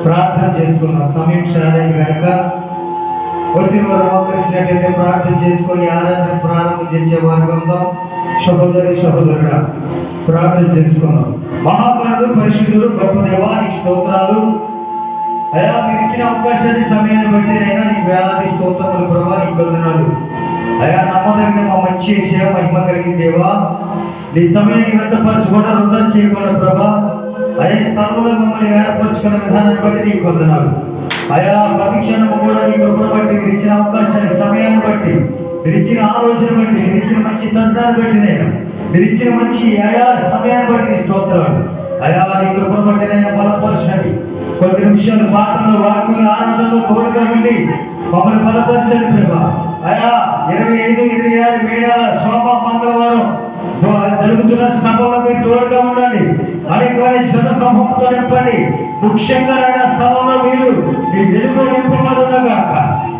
ప్రార్థన చేసుకున్నాం. సమయం చాలేదు కనుక వచ్చిన వారు మోకరించినట్లయితే ప్రార్థన చేసుకొని ఆరాధన ప్రారంభం చేసే వారు ఉందాం. సహోదరుడా ప్రార్థన చేసుకున్నాం. మహాగణుడు, పరిశుద్ధుడు, గొప్ప దేవానికి స్తోత్రాలు. అయా, మీరు ఇచ్చిన అవకాశాన్ని సమయాన్ని బట్టి అయినా నీకు వేలాది స్తోత్రములు ప్రభా, నీకు వందనాలు. అయా, నమ్మదగిన మా మంచి సేవ మహిమ కలిగిన దేవా, నీ సమయాన్ని వ్యర్థపరచకుండా వృధా చేయకుండా ప్రభా, అయా స్థలంలో మమ్మల్ని ఏర్పరచుకున్న విధానాన్ని బట్టి నీకు వందనాలు. అయా, ప్రతి క్షణము కూడా నీ కృపను బట్టి, మీరు ఇచ్చిన అవకాశాన్ని, సమయాన్ని బట్టి, మీరు ఇచ్చిన ఆలోచన బట్టి, మీరు ఇచ్చిన మంచి తంత్రాన్ని బట్టి, మీరు ఇచ్చిన మంచి అయా సమయాన్ని బట్టి నీ స్తోత్రాలు. అయా, నీ కృపను బట్టి నేను బలపరచండి. కొద్ది నిమిషాలు పాటల్లో, వాక్యంలో, ఆనందంలో తోడుగా ఉండి మమ్మల్ని బలపరచండి ప్రభా. అయా, 25, 26 మేడాల సోమ మంగళవారం జరుగుతున్న సభలో మీరు తోడుగా ఉండండి. అనేకమైన జన సమూహంతో నింపండి. ముఖ్యంగా ఆయన స్థలంలో మీరు నీ వెలుగు నింపబడుగాక,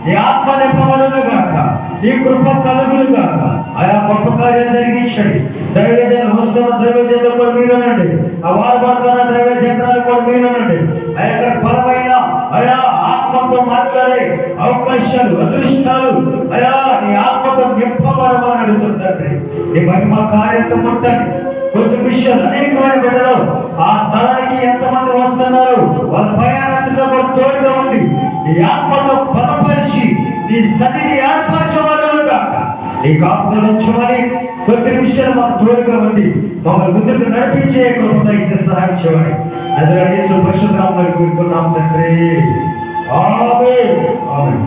నీ ఆత్మ నింపబడుగాక, నీ కృప కలుగులుగాక. ఆయా గొప్ప కార్యాలు జరిగించండి. దైవజనులు వస్తున్న దైవజనులు కూడా మీరునండి. ఆ వాడబడుతున్న దైవజనాలు కూడా మీరునండి. ఆ యొక్క బలమైన అయా ఆత్మతో మాట్లాడే అవకాశాలు, అదృష్టాలు అయా నీ ఆత్మతో నింపబడమని అడుగుతుందండి. నీ మహిమ కార్యంతో ముట్టండి. కొద్ది విషయాలు అనేకమైన బిడ్డలు ఆ స్థలానికి ఎంతమంది వస్తున్నారు, వాళ్ళ ప్రయాణంతో కూడా తోడుగా ఉండి నీ ఆత్మతో బలపరిచి నీ సన్నిధి ఏర్పరచబడను కాక. నీ కాపుదల ఉంచమని కొద్ది నిమిషాలు మాకు తోడుగా ఉండి మమ్మల్ని ముందుకు నడిపించే కృపతో ఇచ్చే సహాయం చేయమని అదే పరిశుద్ధనామములో కోరుకున్నాం తండ్రి. ఆమేన్. ఆమేన్.